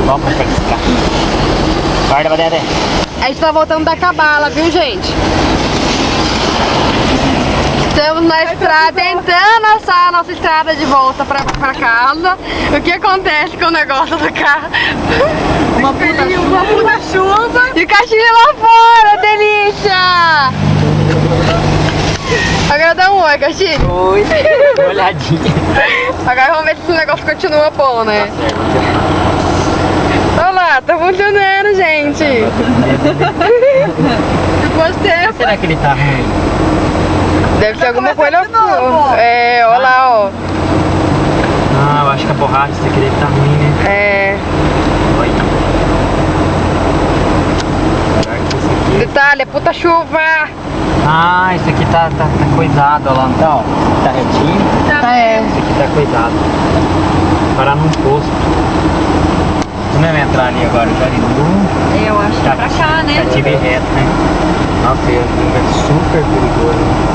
Vamos pra esse carro. Guarda, Badé. A gente tá voltando da Cabala, viu, gente? Estamos na estrada, tentando achar a nossa estrada de volta pra casa. O que acontece com o negócio do carro? Uma puta chuva. E o cachorro lá fora, delícia! Agora dá um oi, Castilho. Oi. Uma olhadinha. Agora vamos ver se esse negócio continua bom, né? Tá certo. Olha lá, tá funcionando, gente. Depois tempo. Será que ele tá ruim? Deve ser alguma coisa. É, olha lá, ó. Ah, eu acho que a borracha isso aqui deve tá ruim, né? É. Oi. Será que isso aqui... Detalhe, puta chuva. Ah, isso aqui tá coisado, olha lá, não tá, ó. Tá retinho. Isso aqui tá coisado. Parar num posto. Como é que vai entrar ali agora? Eu acho que é pra cá, né? Já tive reto, né? Nossa, é super perigoso.